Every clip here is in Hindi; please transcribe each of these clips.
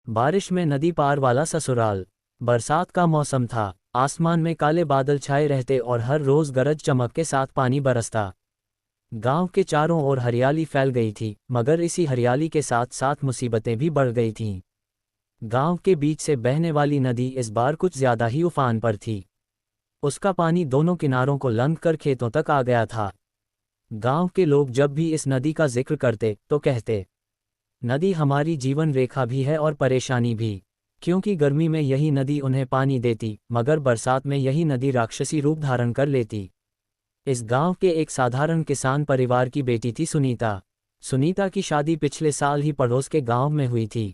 बारिश में नदी पार वाला ससुराल। बरसात का मौसम था। आसमान में काले बादल छाए रहते और हर रोज गरज चमक के साथ पानी बरसता। गांव के चारों ओर हरियाली फैल गई थी, मगर इसी हरियाली के साथ साथ मुसीबतें भी बढ़ गई थीं। गांव के बीच से बहने वाली नदी इस बार कुछ ज्यादा ही उफान पर थी। उसका पानी दोनों किनारों को लंघ कर खेतों तक आ गया था। गांव के लोग जब भी इस नदी का जिक्र करते तो कहते, नदी हमारी जीवन रेखा भी है और परेशानी भी, क्योंकि गर्मी में यही नदी उन्हें पानी देती, मगर बरसात में यही नदी राक्षसी रूप धारण कर लेती। इस गांव के एक साधारण किसान परिवार की बेटी थी सुनीता। सुनीता की शादी पिछले साल ही पड़ोस के गांव में हुई थी।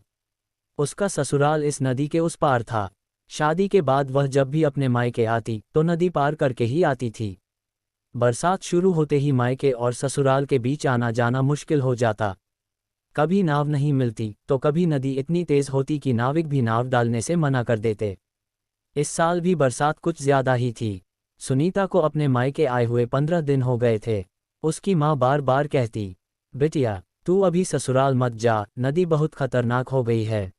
उसका ससुराल इस नदी के उस पार था। शादी के बाद वह जब भी अपने मायके आती तो नदी पार करके ही आती थी। बरसात शुरू होते ही मायके और ससुराल के बीच आना जाना मुश्किल हो जाता। कभी नाव नहीं मिलती तो कभी नदी इतनी तेज होती कि नाविक भी नाव डालने से मना कर देते। इस साल भी बरसात कुछ ज्यादा ही थी। सुनीता को अपने मायके आए हुए 15 दिन हो गए थे। उसकी माँ बार बार कहती, बिटिया तू अभी ससुराल मत जा, नदी बहुत खतरनाक हो गई है।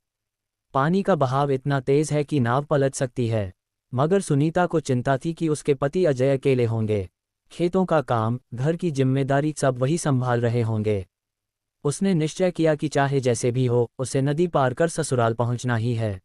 पानी का बहाव इतना तेज है कि नाव पलट सकती है। मगर सुनीता को चिंता थी कि उसके पति अजय अकेले होंगे। खेतों का काम, घर की जिम्मेदारी सब वही संभाल रहे होंगे। उसने निश्चय किया कि चाहे जैसे भी हो, उसे नदी पार कर ससुराल पहुंचना ही है।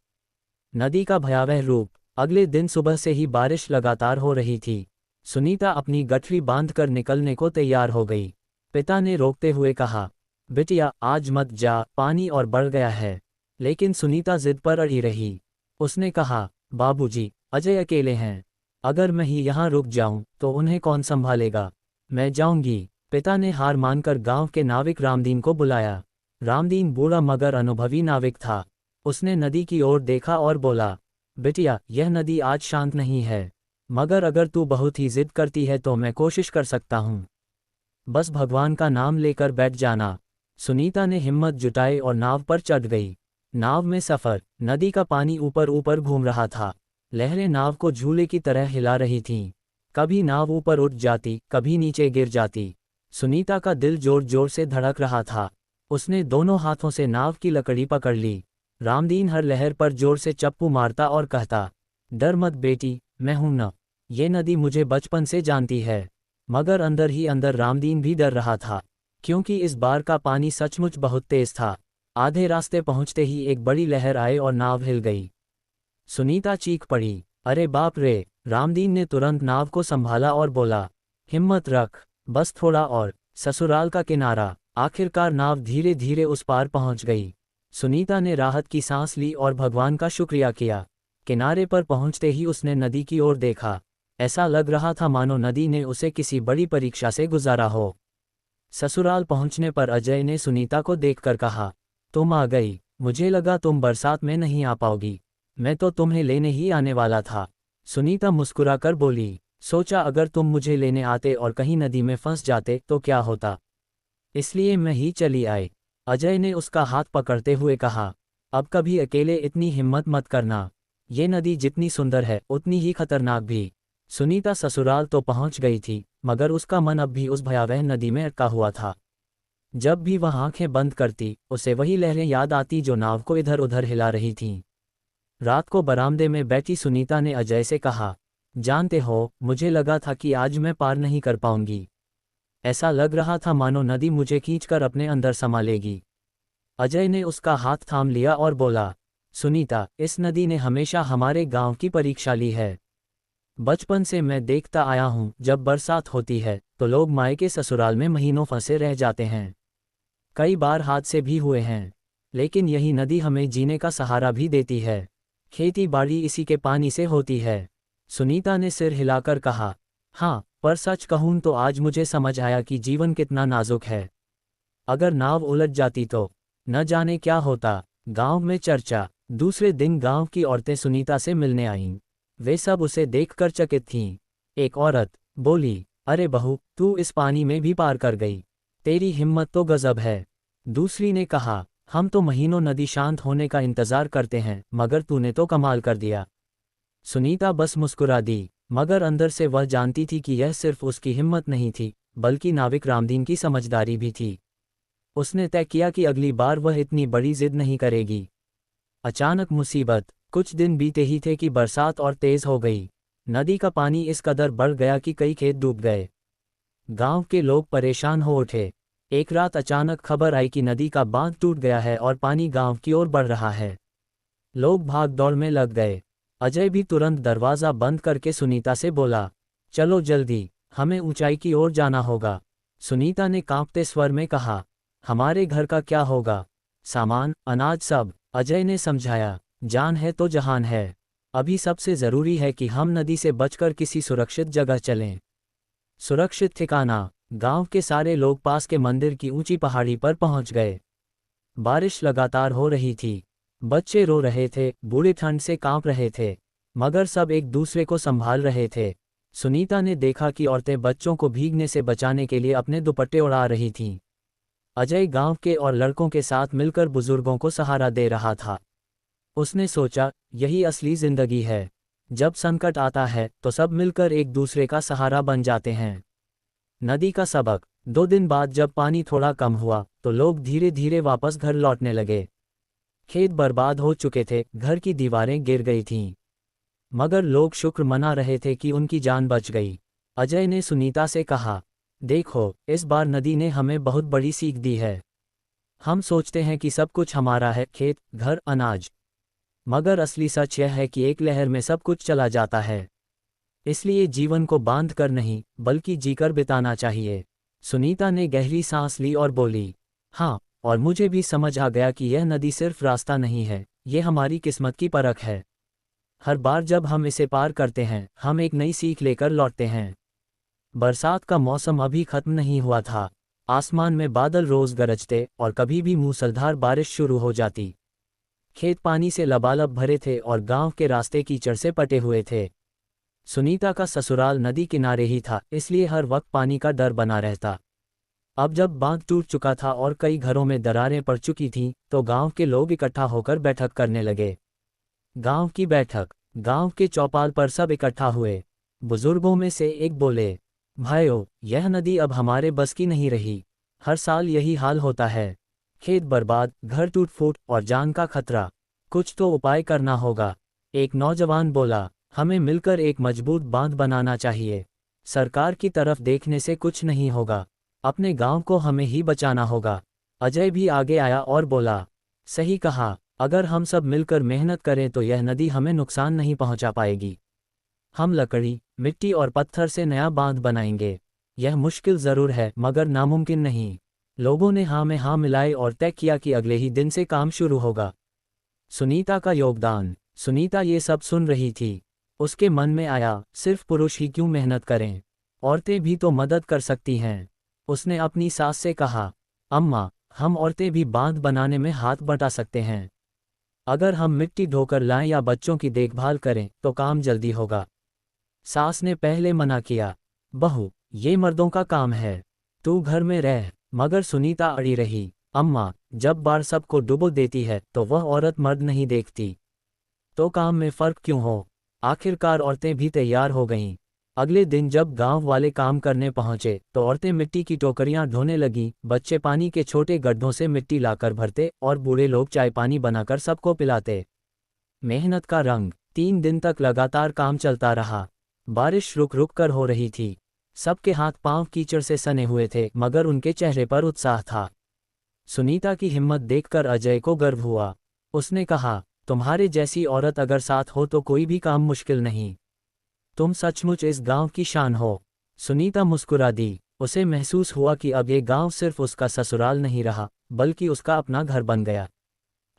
नदी का भयावह रूप। अगले दिन सुबह से ही बारिश लगातार हो रही थी। सुनीता अपनी गठरी बांधकर निकलने को तैयार हो गई। पिता ने रोकते हुए कहा, बिटिया आज मत जा, पानी और बढ़ गया है। लेकिन सुनीता जिद पर अड़ी रही। उसने कहा, बाबूजी, अजय अकेले हैं। अगर मैं ही यहाँ रुक जाऊं तो उन्हें कौन संभालेगा। मैं जाऊंगी। पिता ने हार मानकर गांव के नाविक रामदीन को बुलाया। रामदीन बूढ़ा मगर अनुभवी नाविक था। उसने नदी की ओर देखा और बोला, बिटिया यह नदी आज शांत नहीं है, मगर अगर तू बहुत ही जिद करती है तो मैं कोशिश कर सकता हूँ। बस भगवान का नाम लेकर बैठ जाना। सुनीता ने हिम्मत जुटाई और नाव पर चढ़ गई। नाव में सफर। नदी का पानी ऊपर ऊपर घूम रहा था। लहरें नाव को झूले की तरह हिला रही थीं। कभी नाव ऊपर उठ जाती, कभी नीचे गिर जाती। सुनीता का दिल जोर जोर से धड़क रहा था। उसने दोनों हाथों से नाव की लकड़ी पकड़ ली। रामदीन हर लहर पर जोर से चप्पू मारता और कहता, डर मत बेटी, मैं हूं न। ये नदी मुझे बचपन से जानती है। मगर अंदर ही अंदर रामदीन भी डर रहा था, क्योंकि इस बार का पानी सचमुच बहुत तेज था। आधे रास्ते पहुंचते ही एक बड़ी लहर आई और नाव हिल गई। सुनीता चीख पड़ी, अरे बाप रे। रामदीन ने तुरंत नाव को संभाला और बोला, हिम्मत रख, बस थोड़ा और। ससुराल का किनारा। आखिरकार नाव धीरे धीरे उस पार पहुंच गई। सुनीता ने राहत की सांस ली और भगवान का शुक्रिया किया। किनारे पर पहुंचते ही उसने नदी की ओर देखा। ऐसा लग रहा था मानो नदी ने उसे किसी बड़ी परीक्षा से गुजारा हो। ससुराल पहुंचने पर अजय ने सुनीता को देखकर कहा, तुम आ गई। मुझे लगा तुम बरसात में नहीं आ पाओगी। मैं तो तुम्हें लेने ही आने वाला था। सुनीता मुस्कुराकर बोली, सोचा अगर तुम मुझे लेने आते और कहीं नदी में फंस जाते तो क्या होता, इसलिए मैं ही चली आई। अजय ने उसका हाथ पकड़ते हुए कहा, अब कभी अकेले इतनी हिम्मत मत करना। ये नदी जितनी सुंदर है उतनी ही खतरनाक भी। सुनीता ससुराल तो पहुंच गई थी, मगर उसका मन अब भी उस भयावह नदी में अटका हुआ था। जब भी वह आंखें बंद करती, उसे वही लहरें याद आती जो नाव को इधर उधर हिला रही थीं। रात को बरामदे में बैठी सुनीता ने अजय से कहा, जानते हो, मुझे लगा था कि आज मैं पार नहीं कर पाऊंगी। ऐसा लग रहा था मानो नदी मुझे खींचकर अपने अंदर समा लेगी। अजय ने उसका हाथ थाम लिया और बोला, सुनीता, इस नदी ने हमेशा हमारे गांव की परीक्षा ली है। बचपन से मैं देखता आया हूं, जब बरसात होती है तो लोग मायके ससुराल में महीनों फंसे रह जाते हैं। कई बार हादसे भी हुए हैं, लेकिन यही नदी हमें जीने का सहारा भी देती है। खेती बाड़ी इसी के पानी से होती है। सुनीता ने सिर हिलाकर कहा, हाँ, पर सच कहूं तो आज मुझे समझ आया कि जीवन कितना नाजुक है। अगर नाव उलट जाती तो न जाने क्या होता। गांव में चर्चा। दूसरे दिन गांव की औरतें सुनीता से मिलने आईं। वे सब उसे देखकर चकित थीं। एक औरत बोली, अरे बहू, तू इस पानी में भी पार कर गई। तेरी हिम्मत तो गजब है। दूसरी ने कहा, हम तो महीनों नदी शांत होने का इंतजार करते हैं, मगर तूने तो कमाल कर दिया। सुनीता बस मुस्कुरा दी, मगर अंदर से वह जानती थी कि यह सिर्फ उसकी हिम्मत नहीं थी, बल्कि नाविक रामदीन की समझदारी भी थी। उसने तय किया कि अगली बार वह इतनी बड़ी जिद नहीं करेगी। अचानक मुसीबत। कुछ दिन बीते ही थे कि बरसात और तेज हो गई। नदी का पानी इस कदर बढ़ गया कि कई खेत डूब गए। गांव के लोग परेशान हो उठे। एक रात अचानक खबर आई कि नदी का बांध टूट गया है और पानी गांव की ओर बढ़ रहा है। लोग भाग दौड़ में लग गए। अजय भी तुरंत दरवाज़ा बंद करके सुनीता से बोला, चलो जल्दी, हमें ऊंचाई की ओर जाना होगा। सुनीता ने कांपते स्वर में कहा, हमारे घर का क्या होगा? सामान, अनाज सब। अजय ने समझाया, जान है तो जहान है। अभी सबसे ज़रूरी है कि हम नदी से बचकर किसी सुरक्षित जगह चलें। सुरक्षित ठिकाना। गांव के सारे लोग पास के मंदिर की ऊंची पहाड़ी पर पहुंच गए। बारिश लगातार हो रही थी। बच्चे रो रहे थे, बूढ़े ठंड से कांप रहे थे, मगर सब एक दूसरे को संभाल रहे थे। सुनीता ने देखा कि औरतें बच्चों को भीगने से बचाने के लिए अपने दुपट्टे उड़ा रही थीं। अजय गांव के और लड़कों के साथ मिलकर बुजुर्गों को सहारा दे रहा था। उसने सोचा, यही असली जिंदगी है। जब संकट आता है तो सब मिलकर एक दूसरे का सहारा बन जाते हैं। नदी का सबक। 2 दिन बाद जब पानी थोड़ा कम हुआ तो लोग धीरे धीरे वापस घर लौटने लगे। खेत बर्बाद हो चुके थे, घर की दीवारें गिर गई थीं, मगर लोग शुक्र मना रहे थे कि उनकी जान बच गई। अजय ने सुनीता से कहा, देखो, इस बार नदी ने हमें बहुत बड़ी सीख दी है। हम सोचते हैं कि सब कुछ हमारा है, खेत, घर, अनाज, मगर असली सच यह है कि एक लहर में सब कुछ चला जाता है। इसलिए जीवन को बांध कर नहीं, बल्कि जीकर बिताना चाहिए। सुनीता ने गहरी सांस ली और बोली, हाँ, और मुझे भी समझ आ गया कि यह नदी सिर्फ रास्ता नहीं है, ये हमारी किस्मत की परख है। हर बार जब हम इसे पार करते हैं, हम एक नई सीख लेकर लौटते हैं। बरसात का मौसम अभी खत्म नहीं हुआ था। आसमान में बादल रोज गरजते और कभी भी मूसलाधार बारिश शुरू हो जाती। खेत पानी से लबालब भरे थे और गांव के रास्ते कीचड़ से पटे हुए थे। सुनीता का ससुराल नदी किनारे ही था, इसलिए हर वक्त पानी का डर बना रहता। अब जब बांध टूट चुका था और कई घरों में दरारें पड़ चुकी थीं, तो गांव के लोग इकट्ठा होकर बैठक करने लगे। गांव की बैठक। गांव के चौपाल पर सब इकट्ठा हुए। बुजुर्गों में से एक बोले, भाइयों, यह नदी अब हमारे बस की नहीं रही। हर साल यही हाल होता है। खेत बर्बाद, घर टूट फूट और जान का खतरा। कुछ तो उपाय करना होगा। एक नौजवान बोला, हमें मिलकर एक मजबूत बांध बनाना चाहिए। सरकार की तरफ देखने से कुछ नहीं होगा, अपने गांव को हमें ही बचाना होगा। अजय भी आगे आया और बोला, सही कहा, अगर हम सब मिलकर मेहनत करें तो यह नदी हमें नुकसान नहीं पहुंचा पाएगी। हम लकड़ी, मिट्टी और पत्थर से नया बांध बनाएंगे। यह मुश्किल ज़रूर है, मगर नामुमकिन नहीं। लोगों ने हाँ में हाँ मिलाए और तय किया कि अगले ही दिन से काम शुरू होगा। सुनीता का योगदान। सुनीता ये सब सुन रही थी। उसके मन में आया, सिर्फ पुरुष ही क्यों मेहनत करें, औरतें भी तो मदद कर सकती हैं। उसने अपनी सास से कहा, अम्मा, हम औरतें भी बांध बनाने में हाथ बटा सकते हैं। अगर हम मिट्टी ढोकर लाएं या बच्चों की देखभाल करें तो काम जल्दी होगा। सास ने पहले मना किया, बहू, ये मर्दों का काम है, तू घर में रह। मगर सुनीता अड़ी रही, अम्मा, जब बाढ़ सबको डुबो देती है तो वह औरत मर्द नहीं देखती, तो काम में फर्क क्यों हो। आखिरकार औरतें भी तैयार हो गईं। अगले दिन जब गांव वाले काम करने पहुंचे तो औरतें मिट्टी की टोकरियां ढोने लगीं, बच्चे पानी के छोटे गड्ढों से मिट्टी लाकर भरते और बूढ़े लोग चाय पानी बनाकर सबको पिलाते। मेहनत का रंग। 3 दिन तक लगातार काम चलता रहा। बारिश रुक रुक कर हो रही थी। सबके हाथ पांव कीचड़ से सने हुए थे, मगर उनके चेहरे पर उत्साह था। सुनीता की हिम्मत देखकर अजय को गर्व हुआ। उसने कहा, तुम्हारे जैसी औरत अगर साथ हो तो कोई भी काम मुश्किल नहीं। तुम सचमुच इस गांव की शान हो। सुनीता मुस्कुरा दी। उसे महसूस हुआ कि अब ये गांव सिर्फ उसका ससुराल नहीं रहा, बल्कि उसका अपना घर बन गया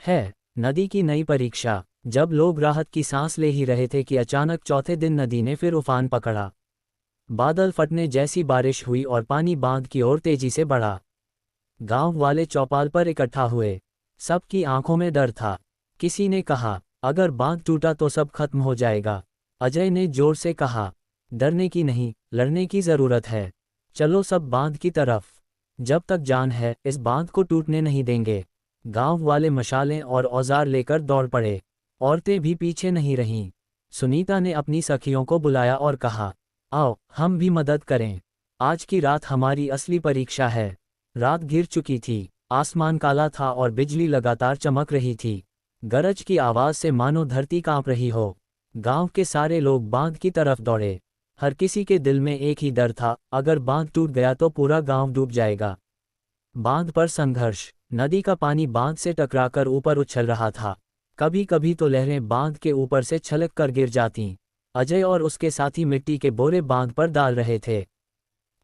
है। नदी की नई परीक्षा। जब लोग राहत की सांस ले ही रहे थे कि अचानक चौथे दिन नदी ने फिर उफान पकड़ा। बादल फटने जैसी बारिश हुई और पानी बांध की ओर तेजी से बढ़ा। गांव वाले चौपाल पर इकट्ठा हुए। सबकी आंखों में डर था। किसी ने कहा, अगर बांध टूटा तो सब खत्म हो जाएगा। अजय ने जोर से कहा, डरने की नहीं, लड़ने की जरूरत है। चलो सब बांध की तरफ। जब तक जान है, इस बांध को टूटने नहीं देंगे। गांव वाले मशालें और औजार लेकर दौड़ पड़े। औरतें भी पीछे नहीं रहीं। सुनीता ने अपनी सखियों को बुलाया और कहा, आओ, हम भी मदद करें। आज की रात हमारी असली परीक्षा है। रात घिर चुकी थी। आसमान काला था और बिजली लगातार चमक रही थी। गरज की आवाज से मानो धरती कांप रही हो। गांव के सारे लोग बांध की तरफ दौड़े। हर किसी के दिल में एक ही डर था, अगर बांध टूट गया तो पूरा गांव डूब जाएगा। बांध पर संघर्ष। नदी का पानी बांध से टकराकर ऊपर उछल रहा था। कभी कभी तो लहरें बांध के ऊपर से छलक कर गिर जातीं। अजय और उसके साथी मिट्टी के बोरे बांध पर डाल रहे थे।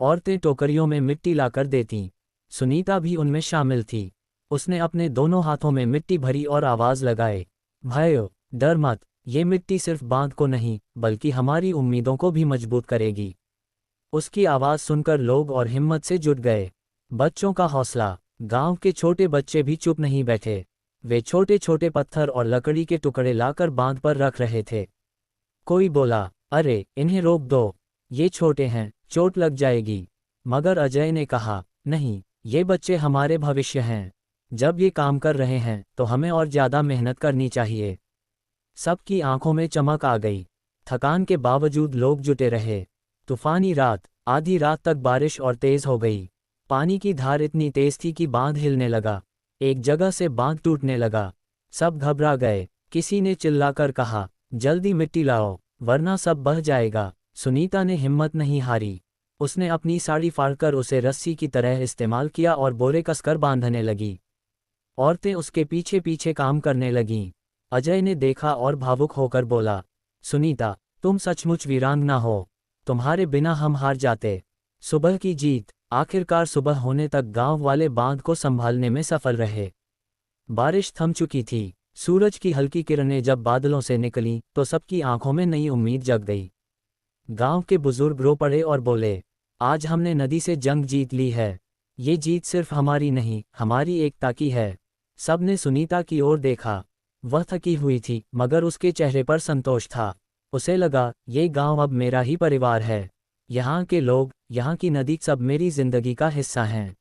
औरतें टोकरियों में मिट्टी लाकर देतीं। सुनीता भी उनमें शामिल थी। उसने अपने दोनों हाथों में मिट्टी भरी और आवाज लगाए, भाइयों, डर मत, ये मिट्टी सिर्फ बांध को नहीं बल्कि हमारी उम्मीदों को भी मजबूत करेगी। उसकी आवाज सुनकर लोग और हिम्मत से जुट गए। बच्चों का हौसला। गांव के छोटे बच्चे भी चुप नहीं बैठे। वे छोटे छोटे पत्थर और लकड़ी के टुकड़े लाकर बांध पर रख रहे थे। कोई बोला, अरे इन्हें रोक दो, ये छोटे हैं, चोट लग जाएगी। मगर अजय ने कहा, नहीं, ये बच्चे हमारे भविष्य हैं। जब ये काम कर रहे हैं तो हमें और ज़्यादा मेहनत करनी चाहिए। सबकी आंखों में चमक आ गई। थकान के बावजूद लोग जुटे रहे। तूफानी रात, आधी रात तक बारिश और तेज हो गई। पानी की धार इतनी तेज थी कि बांध हिलने लगा। एक जगह से बांध टूटने लगा। सब घबरा गए। किसी ने चिल्लाकर कहा, जल्दी मिट्टी लाओ, वरना सब बह जाएगा। सुनीता ने हिम्मत नहीं हारी। उसने अपनी साड़ी फाड़कर उसे रस्सी की तरह इस्तेमाल किया और बोरे कसकर बांधने लगी। औरतें उसके पीछे पीछे काम करने लगीं। अजय ने देखा और भावुक होकर बोला, सुनीता, तुम सचमुच वीरांगना हो। तुम्हारे बिना हम हार जाते। सुबह की जीत। आखिरकार सुबह होने तक गांव वाले बांध को संभालने में सफल रहे। बारिश थम चुकी थी। सूरज की हल्की किरणें जब बादलों से निकलीं तो सबकी आंखों में नई उम्मीद जग गई। गांव के बुजुर्ग रो पड़े और बोले, आज हमने नदी से जंग जीत ली है। ये जीत सिर्फ हमारी नहीं, हमारी एकता की है। सबने सुनीता की ओर देखा। वह थकी हुई थी मगर उसके चेहरे पर संतोष था। उसे लगा, ये गांव अब मेरा ही परिवार है। यहाँ के लोग, यहाँ की नदी सब मेरी जिंदगी का हिस्सा हैं।